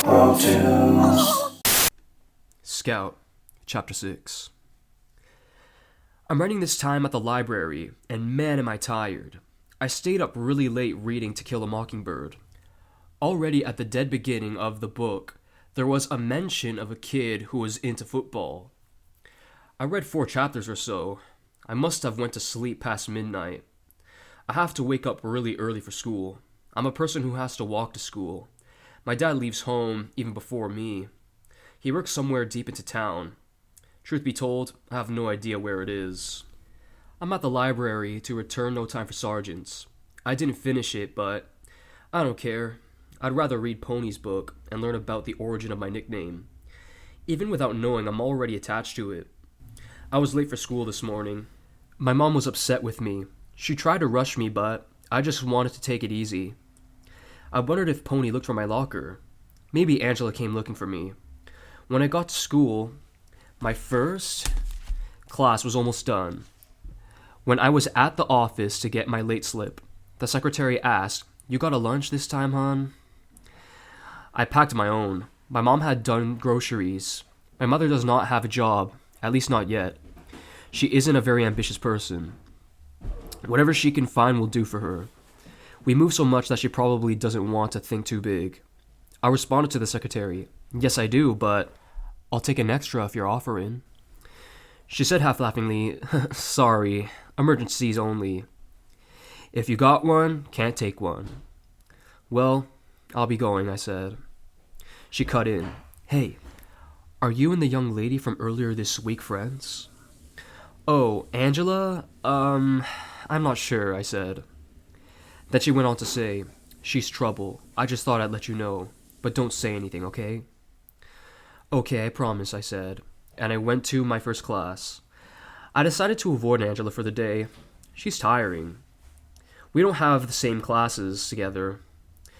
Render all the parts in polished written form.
Pro Tunes. Scout, Chapter 6. I'm writing this time at the library, and man am I tired. I stayed up really late reading To Kill a Mockingbird. Already at the dead beginning of the book, there was a mention of a kid who was into football. I read 4 chapters or so. I must have went to sleep past midnight. I have to wake up really early for school. I'm a person who has to walk to school. My dad leaves home even before me. He works somewhere deep into town. Truth be told, I have no idea where it is. I'm at the library to return No Time for Sergeants. I didn't finish it, but I don't care. I'd rather read Pony's book and learn about the origin of my nickname. Even without knowing, I'm already attached to it. I was late for school this morning. My mom was upset with me. She tried to rush me, but I just wanted to take it easy. I wondered if Pony looked for my locker. Maybe Angela came looking for me. When I got to school, my first class was almost done. When I was at the office to get my late slip, the secretary asked, "You got a lunch this time, hon?" I packed my own. My mom had done groceries. My mother does not have a job, at least not yet. She isn't a very ambitious person. Whatever she can find will do for her. We move so much that she probably doesn't want to think too big. I responded to the secretary, "Yes, I do, but I'll take an extra if you're offering." She said half laughingly, "Sorry, emergencies only. If you got one, can't take one." "Well, I'll be going," I said. She cut in, "Hey, are you and the young lady from earlier this week friends?" "Oh, Angela? I'm not sure," I said. Then she went on to say, "She's trouble. I just thought I'd let you know. But don't say anything, okay?" "Okay, I promise," I said, and I went to my first class. I decided to avoid Angela for the day. She's tiring. We don't have the same classes together.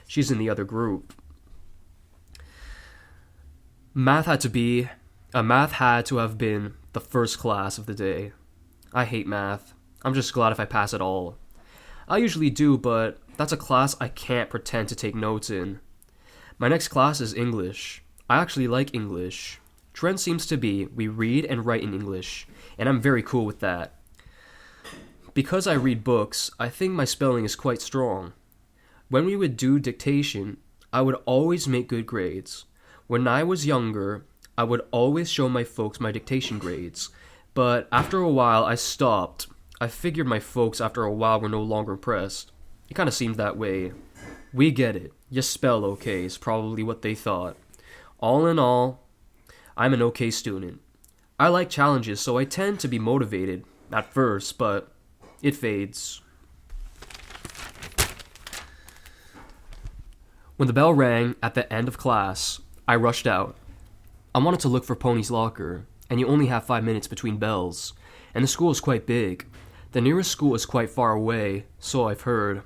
She's in the other group. Math had to have been the first class of the day. I hate math. I'm just glad if I pass it all. I usually do, but that's a class I can't pretend to take notes in. My next class is English. I actually like English. Trend seems to be we read and write in English, and I'm very cool with that. Because I read books, I think my spelling is quite strong. When we would do dictation, I would always make good grades. When I was younger, I would always show my folks my dictation grades, but after a while I stopped. I figured my folks after a while were no longer impressed. It kind of seemed that way. "We get it. You spell okay," is probably what they thought. All in all, I'm an okay student. I like challenges, so I tend to be motivated at first, but it fades. When the bell rang at the end of class, I rushed out. I wanted to look for Pony's locker, and you only have 5 minutes between bells, and the school is quite big. The nearest school is quite far away, so I've heard,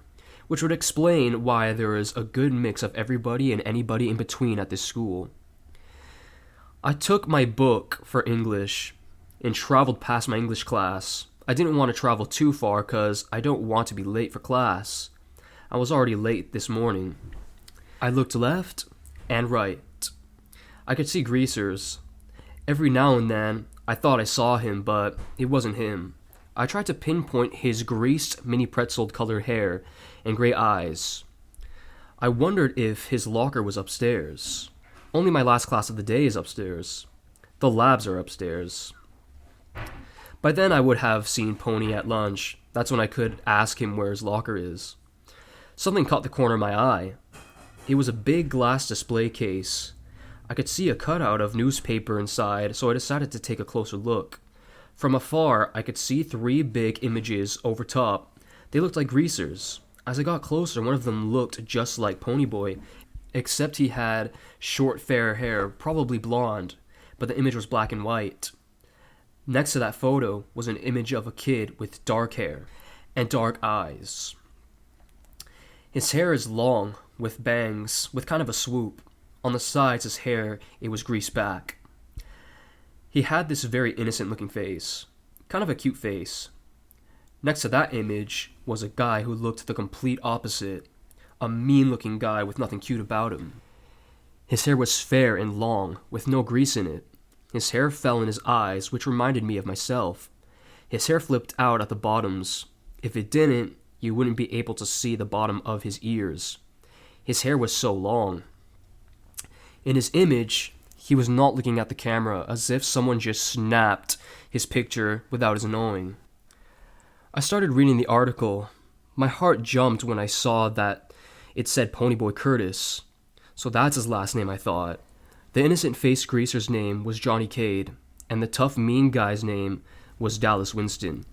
which would explain why there is a good mix of everybody and anybody in between at this school. I took my book for English and traveled past my English class. I didn't want to travel too far because I don't want to be late for class. I was already late this morning. I looked left and right. I could see Greasers. Every now and then, I thought I saw him, but it wasn't him. I tried to pinpoint his greased, mini pretzel-colored hair and gray eyes. I wondered if his locker was upstairs. Only my last class of the day is upstairs. The labs are upstairs. By then I would have seen Pony at lunch. That's when I could ask him where his locker is. Something caught the corner of my eye. It was a big glass display case. I could see a cutout of newspaper inside, so I decided to take a closer look. From afar, I could see 3 big images over top. They looked like Greasers. As I got closer, one of them looked just like Ponyboy, except he had short fair hair, probably blonde, but the image was black and white. Next to that photo was an image of a kid with dark hair and dark eyes. His hair is long, with bangs, with kind of a swoop. On the sides, his hair, it was greased back. He had this very innocent-looking face. Kind of a cute face. Next to that image was a guy who looked the complete opposite. A mean-looking guy with nothing cute about him. His hair was fair and long, with no grease in it. His hair fell in his eyes, which reminded me of myself. His hair flipped out at the bottoms. If it didn't, you wouldn't be able to see the bottom of his ears. His hair was so long. In his image, he was not looking at the camera, as if someone just snapped his picture without his knowing. I started reading the article. My heart jumped when I saw that it said Ponyboy Curtis. So that's his last name, I thought. The innocent-faced greaser's name was Johnny Cade, and the tough, mean guy's name was Dallas Winston.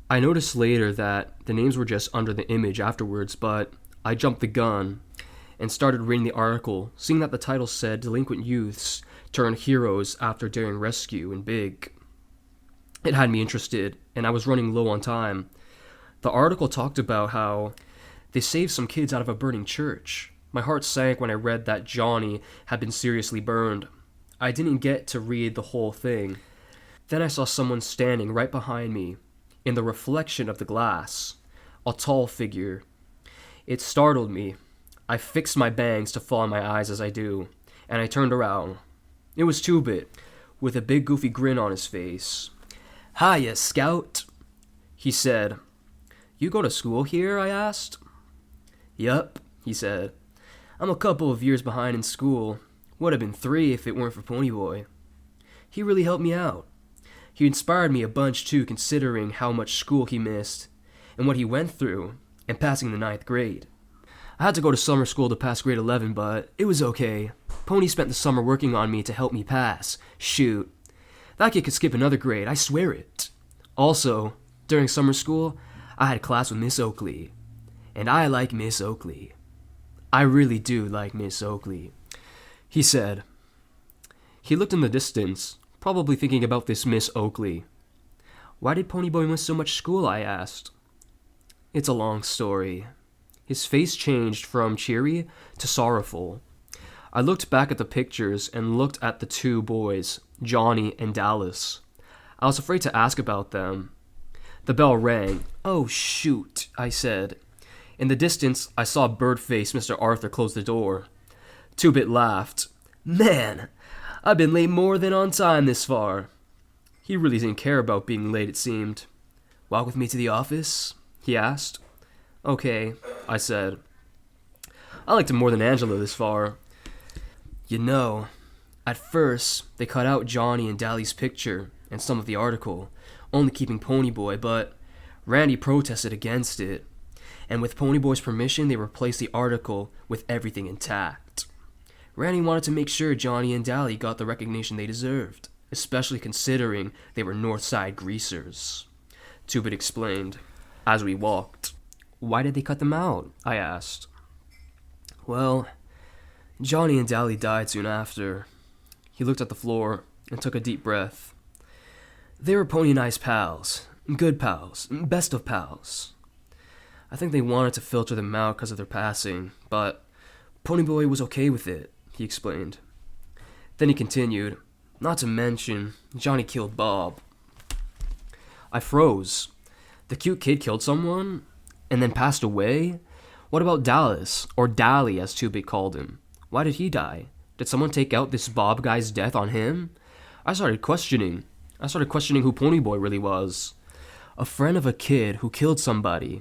I noticed later that the names were just under the image afterwards, but I jumped the gun and started reading the article, seeing that the title said delinquent youths turn heroes after daring rescue in Big. It had me interested, and I was running low on time. The article talked about how they saved some kids out of a burning church. My heart sank when I read that Johnny had been seriously burned. I didn't get to read the whole thing. Then I saw someone standing right behind me, in the reflection of the glass, a tall figure. It startled me. I fixed my bangs to fall in my eyes as I do, and I turned around. It was Two-Bit, with a big goofy grin on his face. "Hiya, Scout," he said. "You go to school here?" I asked. "Yup," he said. "I'm a couple of years behind in school. Would have been 3 if it weren't for Ponyboy. He really helped me out. He inspired me a bunch too, considering how much school he missed, and what he went through, and passing the 9th grade. I had to go to summer school to pass grade 11, but it was okay. Pony spent the summer working on me to help me pass. Shoot. That kid could skip another grade, I swear it. Also, during summer school, I had class with Miss Oakley. And I like Miss Oakley. I really do like Miss Oakley," he said. He looked in the distance, probably thinking about this Miss Oakley. "Why did Ponyboy miss so much school?" I asked. "It's a long story." His face changed from cheery to sorrowful. I looked back at the pictures and looked at the 2 boys, Johnny and Dallas. I was afraid to ask about them. The bell rang. "Oh, shoot," I said. In the distance, I saw bird-faced Mr. Arthur close the door. Two-Bit laughed. "Man, I've been late more than on time this far." He really didn't care about being late, it seemed. "Walk with me to the office?" he asked. "Okay," I said. I liked him more than Angela this far. You know, at first, they cut out Johnny and Dally's picture and some of the article, only keeping Ponyboy, but Randy protested against it. And with Ponyboy's permission, they replaced the article with everything intact. Randy wanted to make sure Johnny and Dally got the recognition they deserved, especially considering they were Northside greasers. Two-Bit explained, as we walked. "Why did they cut them out?" I asked. "Well, Johnny and Dally died soon after." He looked at the floor and took a deep breath. "They were Pony and I's pals. Good pals. Best of pals. I think they wanted to filter them out because of their passing, but Ponyboy was okay with it," he explained. Then he continued, "Not to mention, Johnny killed Bob." I froze. The cute kid killed someone? And then passed away? What about Dallas, or Dally as Two-Bit called him? Why did he die? Did someone take out this Bob guy's death on him? I started questioning who Ponyboy really was. A friend of a kid who killed somebody,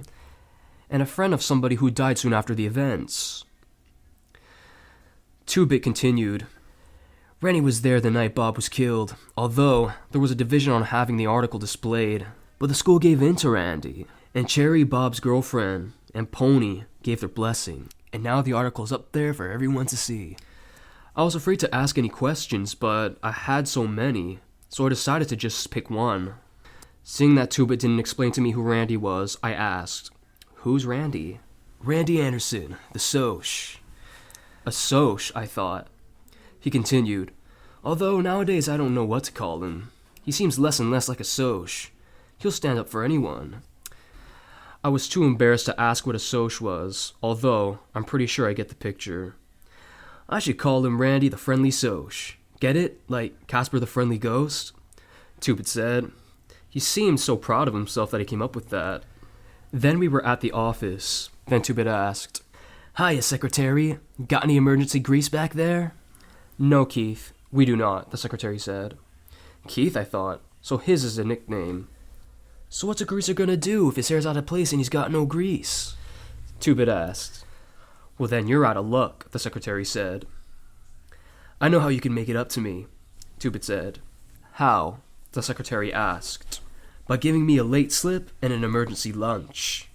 and a friend of somebody who died soon after the events. Two-Bit continued. "Randy was there the night Bob was killed, although there was a division on having the article displayed. But the school gave in to Randy, and Cherry, Bob's girlfriend, and Pony gave their blessing, and now the article's up there for everyone to see." I was afraid to ask any questions, but I had so many, so I decided to just pick one. Seeing that Two-Bit didn't explain to me who Randy was, I asked, "Who's Randy?" "Randy Anderson, the Soch." A Soch, I thought. He continued, "Although nowadays I don't know what to call him. He seems less and less like a Soch. He'll stand up for anyone." I was too embarrassed to ask what a Soch was, although I'm pretty sure I get the picture. "I should call him Randy the Friendly Soch. Get it? Like Casper the Friendly Ghost?" Two-Bit said. He seemed so proud of himself that he came up with that. Then we were at the office. Then Two-Bit asked, "Hiya, Secretary. Got any emergency grease back there?" "No, Keith, we do not," the secretary said. Keith, I thought, so his is a nickname. "So what's a greaser gonna do if his hair's out of place and he's got no grease?" Two-Bit asked. "Well, then you're out of luck," the secretary said. "I know how you can make it up to me," Two-Bit said. "How?" the secretary asked. "By giving me a late slip and an emergency lunch."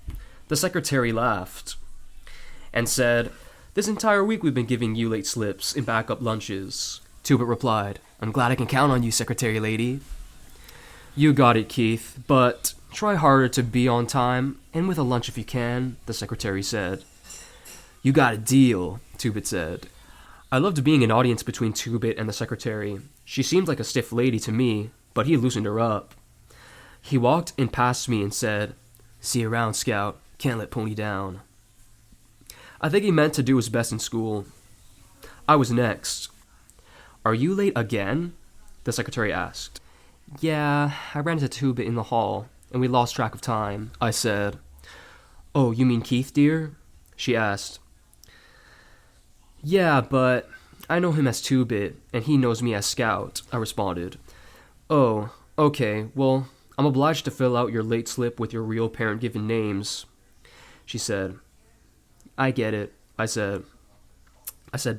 The secretary laughed and said, "This entire week we've been giving you late slips and backup lunches." Two-Bit replied, "I'm glad I can count on you, secretary lady." "You got it, Keith, but try harder to be on time and with a lunch if you can," the secretary said. "You got a deal," Two-Bit said. I loved being an audience between Two-Bit and the secretary. She seemed like a stiff lady to me, but he loosened her up. He walked in past me and said, "See you around, Scout. Can't let Pony down." I think he meant to do his best in school. I was next. "Are you late again?" the secretary asked. "Yeah, I ran into Two-Bit in the hall, and we lost track of time," I said. "Oh, you mean Keith, dear?" she asked. "Yeah, but I know him as Two-Bit, and he knows me as Scout," I responded. "Oh, okay, well, I'm obliged to fill out your late slip with your real parent-given names," she said. "I get it," I said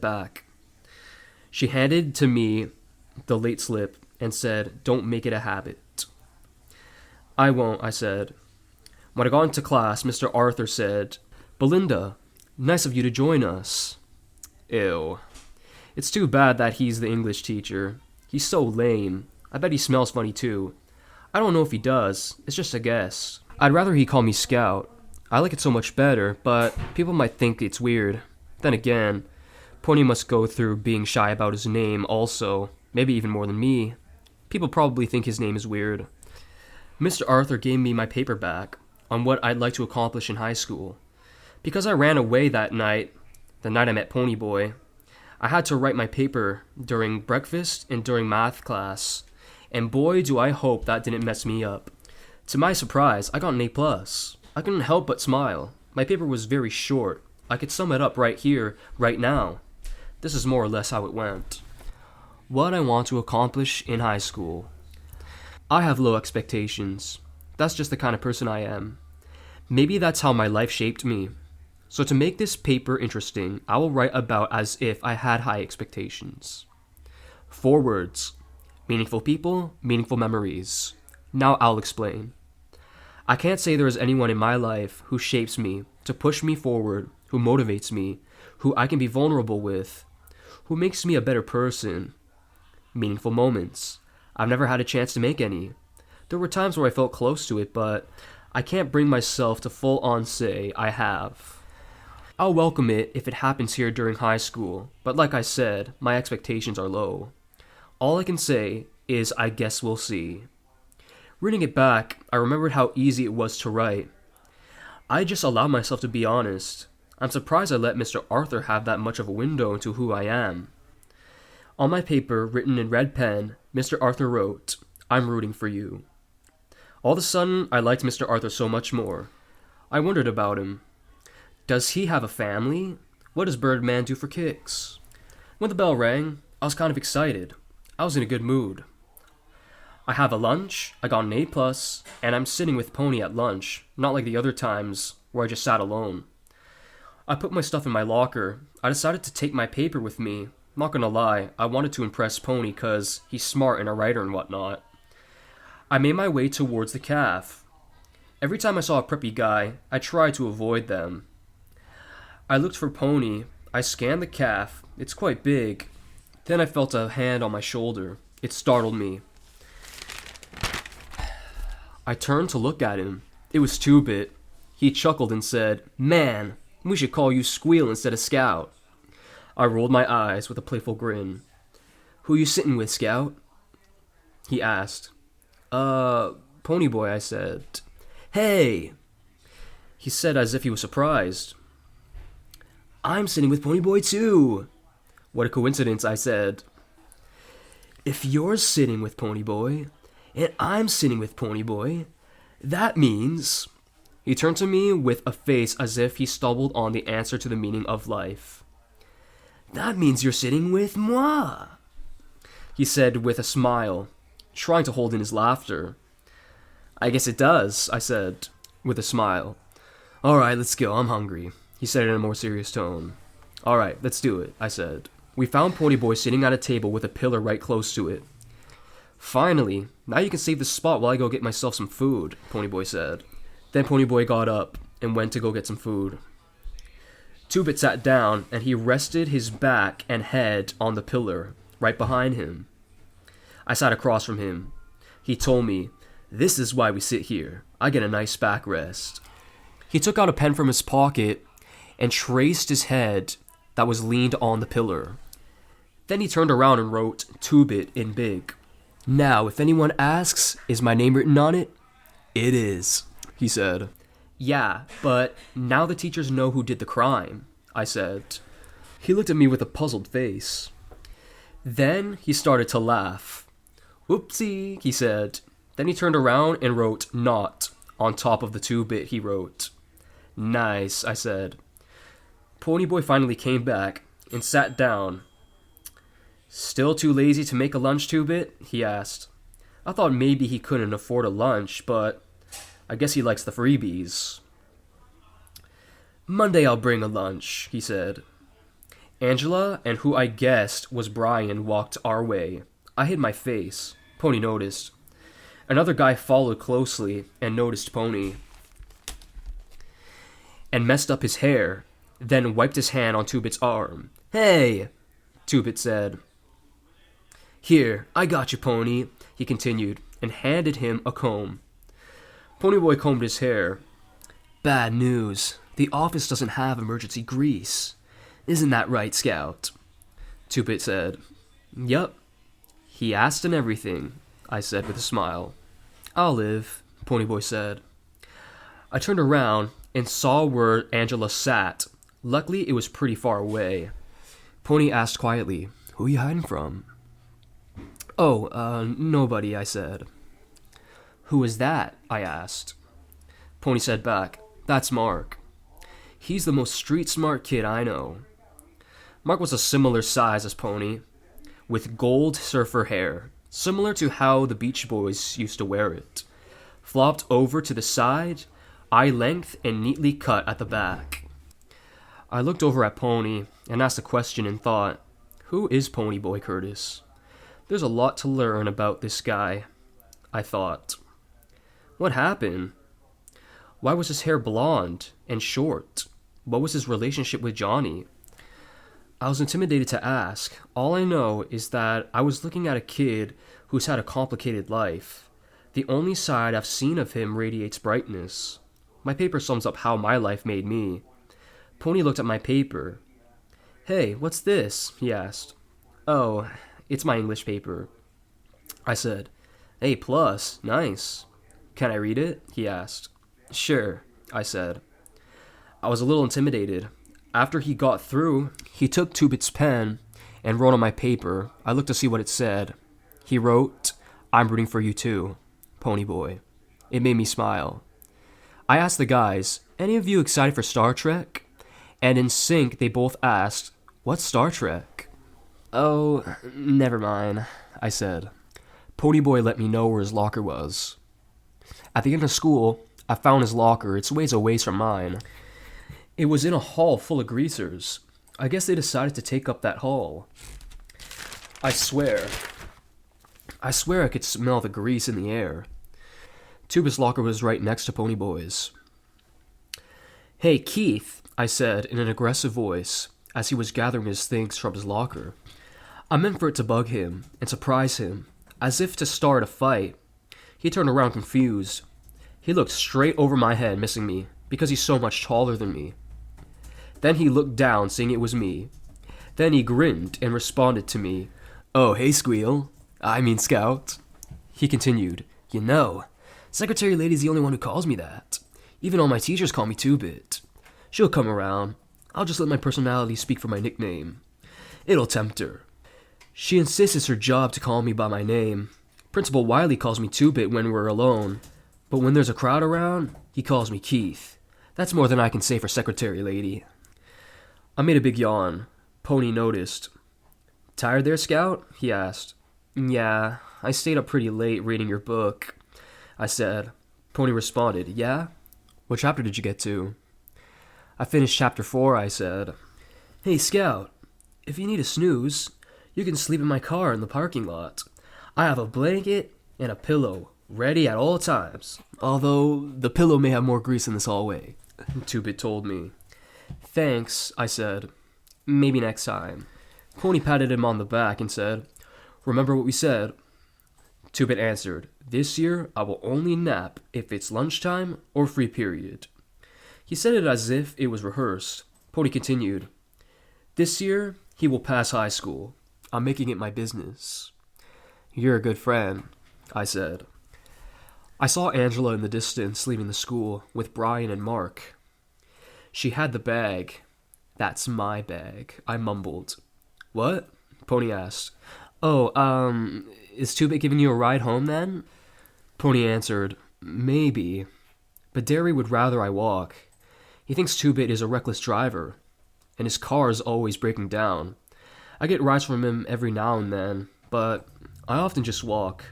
back. She handed to me the late slip and said, "Don't make it a habit." "I won't," I said. When I got into class, Mr. Arthur said, "Belinda, nice of you to join us." Ew. It's too bad that he's the English teacher. He's so lame. I bet he smells funny too. I don't know if he does. It's just a guess. I'd rather he call me Scout. I like it so much better, but people might think it's weird. Then again, Pony must go through being shy about his name also, maybe even more than me. People probably think his name is weird. Mr. Arthur gave me my paper back on what I'd like to accomplish in high school. Because I ran away that night, the night I met Ponyboy, I had to write my paper during breakfast and during math class, and boy do I hope that didn't mess me up. To my surprise, I got an A+. I couldn't help but smile. My paper was very short. I could sum it up right here, right now. This is more or less how it went. What I want to accomplish in high school. I have low expectations. That's just the kind of person I am. Maybe that's how my life shaped me. So to make this paper interesting, I will write about as if I had high expectations. 4 words. Meaningful people, meaningful memories. Now I'll explain. I can't say there is anyone in my life who shapes me, to push me forward, who motivates me, who I can be vulnerable with, who makes me a better person. Meaningful moments. I've never had a chance to make any. There were times where I felt close to it, but I can't bring myself to full on say I have. I'll welcome it if it happens here during high school, but like I said, my expectations are low. All I can say is I guess we'll see. Reading it back, I remembered how easy it was to write. I just allowed myself to be honest. I'm surprised I let Mr. Arthur have that much of a window into who I am. On my paper, written in red pen, Mr. Arthur wrote, "I'm rooting for you." All of a sudden, I liked Mr. Arthur so much more. I wondered about him. Does he have a family? What does Birdman do for kicks? When the bell rang, I was kind of excited. I was in a good mood. I have a lunch, I got an A+, and I'm sitting with Pony at lunch, not like the other times where I just sat alone. I put my stuff in my locker. I decided to take my paper with me. Not gonna lie, I wanted to impress Pony cause he's smart and a writer and whatnot. I made my way towards the caf. Every time I saw a preppy guy, I tried to avoid them. I looked for Pony. I scanned the caf. It's quite big. Then I felt a hand on my shoulder. It startled me. I turned to look at him. It was Two-Bit. He chuckled and said, "Man, we should call you Squeal instead of Scout." I rolled my eyes with a playful grin. "Who you sitting with, Scout?" he asked. Ponyboy," I said. "Hey!" he said as if he was surprised. "I'm sitting with Ponyboy too." "What a coincidence," I said. "If you're sitting with Ponyboy, and I'm sitting with Ponyboy, that means..." He turned to me with a face as if he stumbled on the answer to the meaning of life. "That means you're sitting with moi," he said with a smile, trying to hold in his laughter. "I guess it does," I said, with a smile. "Alright, let's go, I'm hungry," he said in a more serious tone. "Alright, let's do it," I said. We found Ponyboy sitting at a table with a pillar right close to it. "Finally, now you can save this spot while I go get myself some food," Ponyboy said. Then Ponyboy got up and went to go get some food. Two-Bit sat down and he rested his back and head on the pillar, right behind him. I sat across from him. He told me, "This is why we sit here. I get a nice backrest." He took out a pen from his pocket and traced his head that was leaned on the pillar. Then he turned around and wrote Two-Bit in big. "Now, if anyone asks, is my name written on it? It is," he said. "Yeah, but now the teachers know who did the crime," I said. He looked at me with a puzzled face. Then he started to laugh. "Oopsie," he said. Then he turned around and wrote not on top of the Two-Bit he wrote. "Nice," I said. Ponyboy finally came back and sat down. "Still too lazy to make a lunch, Two-Bit?" he asked. I thought maybe he couldn't afford a lunch, but I guess he likes the freebies. "Monday I'll bring a lunch," he said. Angela, and who I guessed was Brian, walked our way. I hid my face. Pony noticed. Another guy followed closely and noticed Pony, and messed up his hair, then wiped his hand on Two-Bit's arm. "Hey," Two-Bit said. "Here, I got you, Pony," he continued, and handed him a comb. Ponyboy combed his hair. "Bad news. The office doesn't have emergency grease. Isn't that right, Scout?" Two-Bit said. "Yup. He asked and everything," I said with a smile. "I'll live," Ponyboy said. I turned around and saw where Angela sat. Luckily, it was pretty far away. Pony asked quietly, "Who are you hiding from?" "Oh, nobody," I said. "Who is that?" I asked. Pony said back, "That's Mark. He's the most street-smart kid I know." Mark was a similar size as Pony, with gold surfer hair, similar to how the Beach Boys used to wear it, flopped over to the side, eye length, and neatly cut at the back. I looked over at Pony and asked a question and thought, who is Ponyboy Curtis? There's a lot to learn about this guy, I thought. What happened? Why was his hair blonde and short? What was his relationship with Johnny? I was intimidated to ask. All I know is that I was looking at a kid who's had a complicated life. The only side I've seen of him radiates brightness. My paper sums up how my life made me. Pony looked at my paper. "Hey, what's this?" he asked. "Oh, it's my English paper." I said, "A plus, nice. Can I read it?" he asked. "Sure," I said. I was a little intimidated. After he got through, he took Two-Bit's pen and wrote on my paper. I looked to see what it said. He wrote, "I'm rooting for you too, Ponyboy." It made me smile. I asked the guys, "Any of you excited for Star Trek?" And in sync, they both asked, "What's Star Trek?" "Oh, never mind," I said. Ponyboy let me know where his locker was. At the end of school, I found his locker. It's ways away from mine. It was in a hall full of greasers. I guess they decided to take up that hall. I swear I could smell the grease in the air. Two-Bit's locker was right next to Ponyboy's. "Hey, Keith," I said in an aggressive voice as he was gathering his things from his locker. I meant for it to bug him and surprise him, as if to start a fight. He turned around confused. He looked straight over my head, missing me, because he's so much taller than me. Then he looked down, seeing it was me. Then he grinned and responded to me. "Oh, hey, Squeal. I mean, Scout." He continued, "You know, Secretary Lady's the only one who calls me that. Even all my teachers call me Two-Bit. She'll come around. I'll just let my personality speak for my nickname. It'll tempt her. She insists it's her job to call me by my name. Principal Wiley calls me Two-Bit when we're alone. But when there's a crowd around, he calls me Keith. That's more than I can say for secretary lady. I made a big yawn. Pony noticed. Tired there, Scout? He asked. Yeah, I stayed up pretty late reading your book, I said. Pony responded, yeah? What chapter did you get to? I finished chapter 4, I said. Hey, Scout, if you need a snooze, you can sleep in my car in the parking lot. I have a blanket and a pillow, ready at all times. Although, the pillow may have more grease in this hallway, Two-Bit told me. Thanks, I said. Maybe next time. Pony patted him on the back and said, Remember what we said? Two-Bit answered, This year, I will only nap if it's lunchtime or free period. He said it as if it was rehearsed. Pony continued, This year, he will pass high school. I'm making it my business. You're a good friend, I said. I saw Angela in the distance leaving the school with Brian and Mark. She had the bag. That's my bag, I mumbled. What? Pony asked. Oh, is Two-Bit giving you a ride home then? Pony answered, Maybe. But Derry would rather I walk. He thinks Two-Bit is a reckless driver, and his car is always breaking down. I get rides from him every now and then, but I often just walk,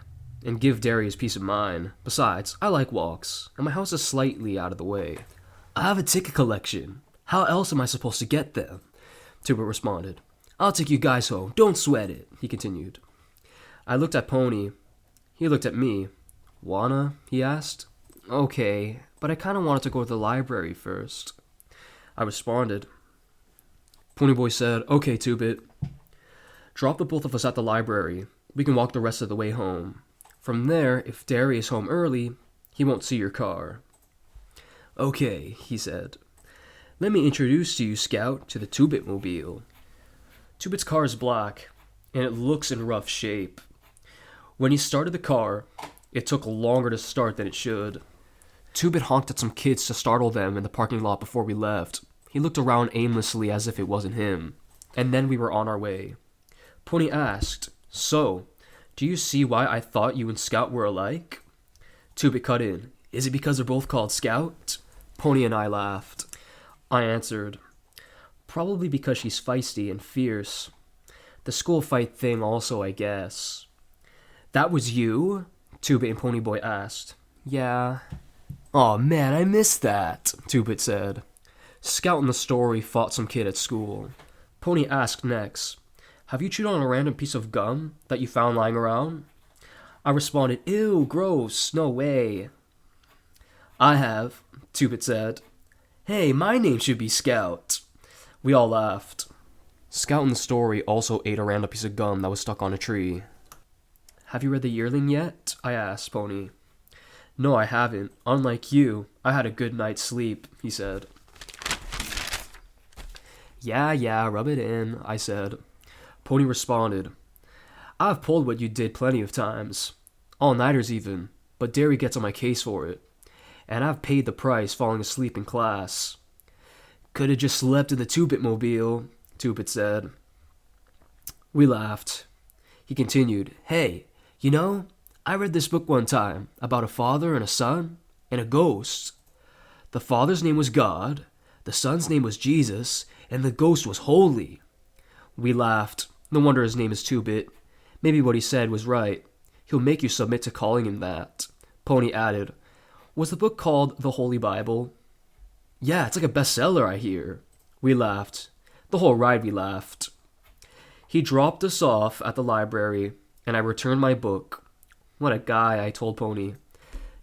and give Derry his peace of mind. Besides, I like walks, and my house is slightly out of the way. I have a ticket collection. How else am I supposed to get them? Two-Bit responded. I'll take you guys home. Don't sweat it, he continued. I looked at Pony. He looked at me. Wanna? He asked. Okay, but I kinda wanted to go to the library first. I responded. Ponyboy said, Okay, Two-Bit. Drop the both of us at the library. We can walk the rest of the way home. From there, if Derry is home early, he won't see your car. Okay, he said. Let me introduce to you, Scout, to the Two-Bit mobile. Two-Bit's car is black, and it looks in rough shape. When he started the car, it took longer to start than it should. Two-Bit honked at some kids to startle them in the parking lot before we left. He looked around aimlessly as if it wasn't him. And then we were on our way. Pony asked, So, do you see why I thought you and Scout were alike? Two-Bit cut in. Is it because they're both called Scout? Pony and I laughed. I answered, Probably because she's feisty and fierce. The school fight thing also, I guess. That was you? Two-Bit and Ponyboy asked. Yeah. Aw, man, I missed that, Two-Bit said. Scout in the story fought some kid at school. Pony asked next, Have you chewed on a random piece of gum that you found lying around? I responded, Ew, gross, no way. I have, Two-Bit said. Hey, my name should be Scout. We all laughed. Scout in the story also ate a random piece of gum that was stuck on a tree. Have you read The Yearling yet? I asked Pony. No, I haven't. Unlike you, I had a good night's sleep, he said. Yeah, rub it in, I said. Pony responded, I've pulled what you did plenty of times. All-nighters even, but Derry gets on my case for it. And I've paid the price falling asleep in class. Could have just slept in the Two-Bit mobile, Two-Bit said. We laughed. He continued, Hey, you know, I read this book one time about a father and a son and a ghost. The father's name was God, the son's name was Jesus, and the ghost was holy. We laughed. No wonder his name is Two-Bit. Maybe what he said was right. He'll make you submit to calling him that. Pony added, Was the book called The Holy Bible? Yeah, it's like a bestseller, I hear. We laughed. The whole ride we laughed. He dropped us off at the library, and I returned my book. What a guy, I told Pony.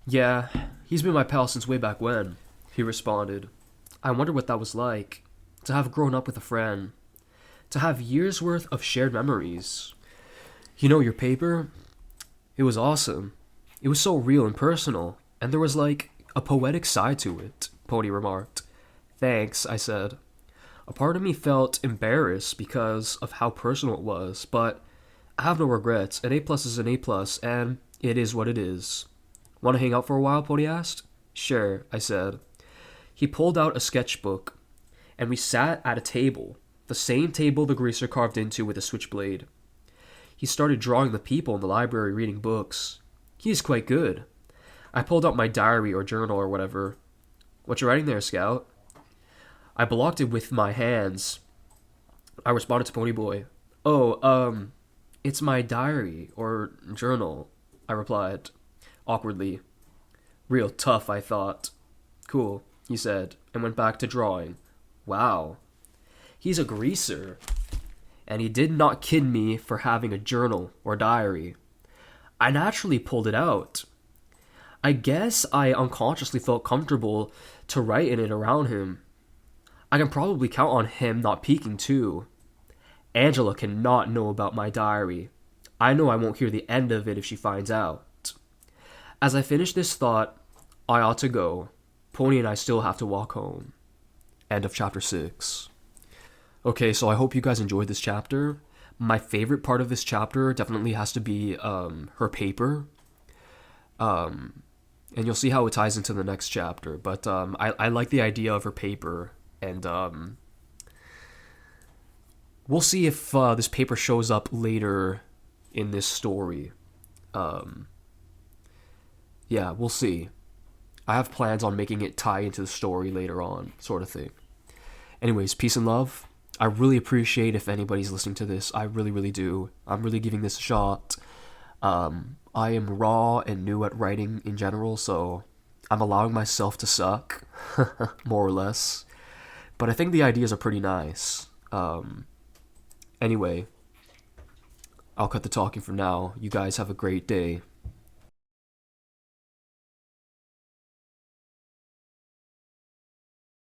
Yeah, he's been my pal since way back when, he responded. I wonder what that was like, to have grown up with a friend, to have years' worth of shared memories. You know, your paper? It was awesome. It was so real and personal, and there was like a poetic side to it, Pony remarked. Thanks, I said. A part of me felt embarrassed because of how personal it was, but I have no regrets. An A+ is an A+, and it is what it is. Want to hang out for a while, Pony asked. Sure, I said. He pulled out a sketchbook, and we sat at a table, the same table the greaser carved into with a switchblade. He started drawing the people in the library reading books. He is quite good. I pulled out my diary or journal or whatever. What you writing there, Scout? I blocked it with my hands. I responded to Ponyboy. Oh, it's my diary or journal, I replied, awkwardly. Real tough, I thought. Cool, he said, and went back to drawing. Wow. He's a greaser. And he did not kid me for having a journal or diary. I naturally pulled it out. I guess I unconsciously felt comfortable to write in it around him. I can probably count on him not peeking too. Angela cannot know about my diary. I know I won't hear the end of it if she finds out. As I finish this thought, I ought to go. Pony and I still have to walk home. End of chapter 6. Okay, so I hope you guys enjoyed this chapter. My favorite part of this chapter definitely has to be her paper. And you'll see how it ties into the next chapter. But I like the idea of her paper. And we'll see if this paper shows up later in this story. Yeah, we'll see. I have plans on making it tie into the story later on, sort of thing. Anyways, peace and love. I really appreciate if anybody's listening to this. I really, really do. I'm really giving this a shot. I am raw and new at writing in general, so I'm allowing myself to suck, more or less. But I think the ideas are pretty nice. Anyway, I'll cut the talking for now. You guys have a great day.